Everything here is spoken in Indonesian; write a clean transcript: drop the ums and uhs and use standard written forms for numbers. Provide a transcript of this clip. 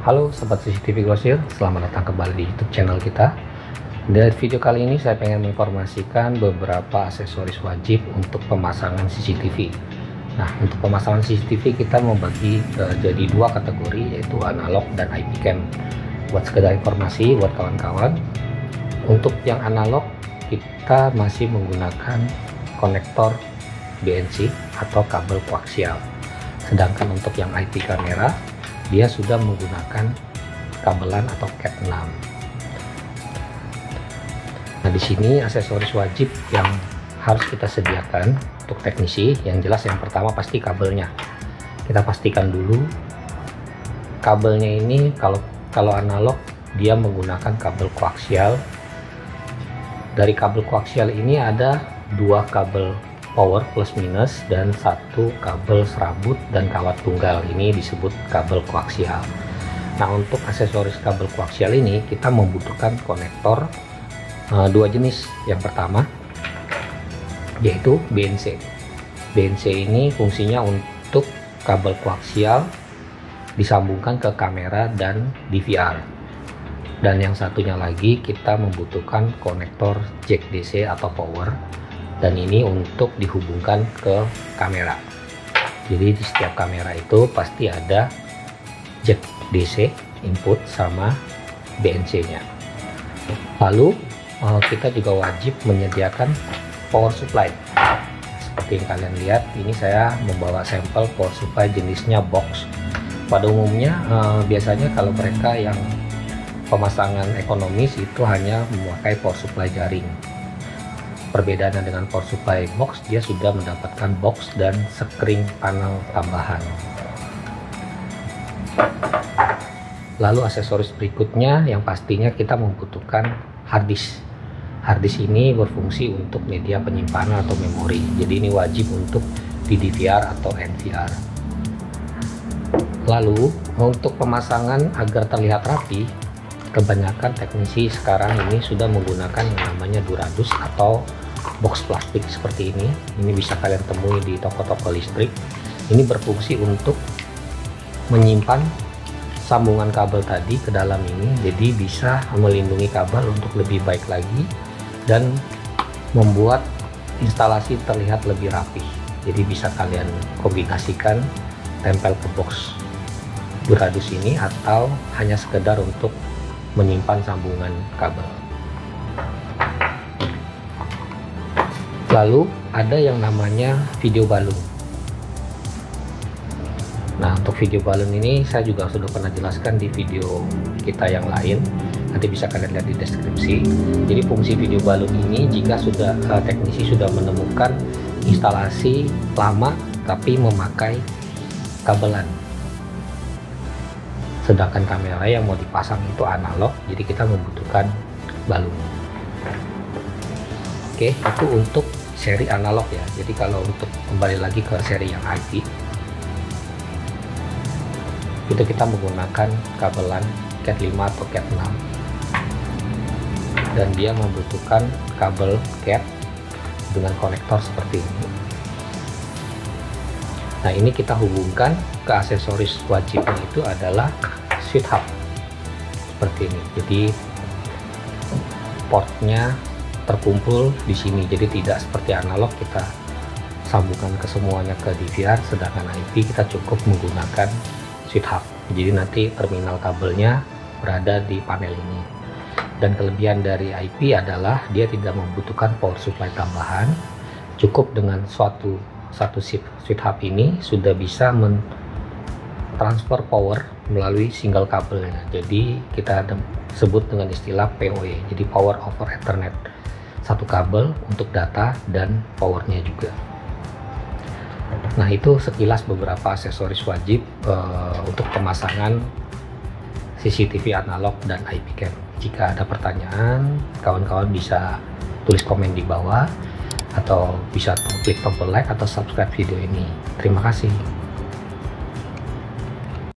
Halo Sobat CCTV Grosir, selamat datang kembali di YouTube channel kita. Di video kali ini saya pengen menginformasikan beberapa aksesoris wajib untuk pemasangan CCTV. Nah, untuk pemasangan CCTV kita membagi jadi dua kategori, yaitu analog dan IP cam. Buat sekedar informasi buat kawan-kawan, untuk yang analog kita masih menggunakan konektor BNC atau kabel koaksial. Sedangkan untuk yang IP kamera dia sudah menggunakan kabelan atau Cat 6. Nah, di sini aksesoris wajib yang harus kita sediakan untuk teknisi, yang jelas yang pertama pasti kabelnya. Kita pastikan dulu kabelnya ini, kalau analog dia menggunakan kabel koaksial. Dari kabel koaksial ini ada dua kabel power plus minus dan satu kabel serabut dan kawat tunggal, ini disebut kabel koaksial. Nah, untuk aksesoris kabel koaksial ini kita membutuhkan konektor dua jenis. Yang pertama yaitu BNC. BNC ini fungsinya untuk kabel koaksial disambungkan ke kamera dan DVR. Dan yang satunya lagi kita membutuhkan konektor jack DC atau power, dan ini untuk dihubungkan ke kamera. Jadi di setiap kamera itu pasti ada jack DC input sama BNC nya. Lalu kita juga wajib menyediakan power supply. Seperti yang kalian lihat, ini saya membawa sampel power supply jenisnya box. Pada umumnya biasanya kalau mereka yang pemasangan ekonomis itu hanya memakai power supply jaring. Perbedaannya dengan power supply box, dia sudah mendapatkan box dan screen panel tambahan. Lalu aksesoris berikutnya yang pastinya kita membutuhkan hard disk. Hard disk ini berfungsi untuk media penyimpanan atau memori. Jadi ini wajib untuk di DVR atau NVR. Lalu untuk pemasangan agar terlihat rapi, kebanyakan teknisi sekarang ini sudah menggunakan yang namanya Duradus atau box plastik seperti ini. Ini bisa kalian temui di toko-toko listrik. Ini berfungsi untuk menyimpan sambungan kabel tadi ke dalam ini, jadi bisa melindungi kabel untuk lebih baik lagi dan membuat instalasi terlihat lebih rapi. Jadi bisa kalian kombinasikan tempel ke box Duradus ini atau hanya sekedar untuk menyimpan sambungan kabel. Lalu ada yang namanya video balun. Nah, untuk video balun ini saya juga sudah pernah jelaskan di video kita yang lain. Nanti bisa kalian lihat di deskripsi. Jadi fungsi video balun ini jika sudah teknisi sudah menemukan instalasi lama tapi memakai kabelan. Sedangkan kamera yang mau dipasang itu analog, jadi kita membutuhkan balun. Oke, itu untuk seri analog ya. Jadi kalau untuk kembali lagi ke seri yang IP, itu kita menggunakan kabelan Cat 5 atau Cat 6, dan dia membutuhkan kabel Cat dengan konektor seperti ini. Nah, ini kita hubungkan ke aksesoris wajibnya, itu adalah switch hub seperti ini. Jadi portnya terkumpul di sini, jadi tidak seperti analog kita sambungkan ke semuanya ke DVR, sedangkan IP kita cukup menggunakan switch hub. Jadi nanti terminal kabelnya berada di panel ini. Dan kelebihan dari IP adalah dia tidak membutuhkan power supply tambahan. Cukup dengan satu switch hub ini sudah bisa mentransfer power melalui single kabelnya. Jadi kita sebut dengan istilah PoE, jadi Power over Ethernet. Satu kabel untuk data dan powernya juga. Nah, itu sekilas beberapa aksesoris wajib untuk pemasangan CCTV analog dan IP cam. Jika ada pertanyaan, kawan-kawan bisa tulis komen di bawah atau bisa klik tombol like atau subscribe video ini. Terima kasih.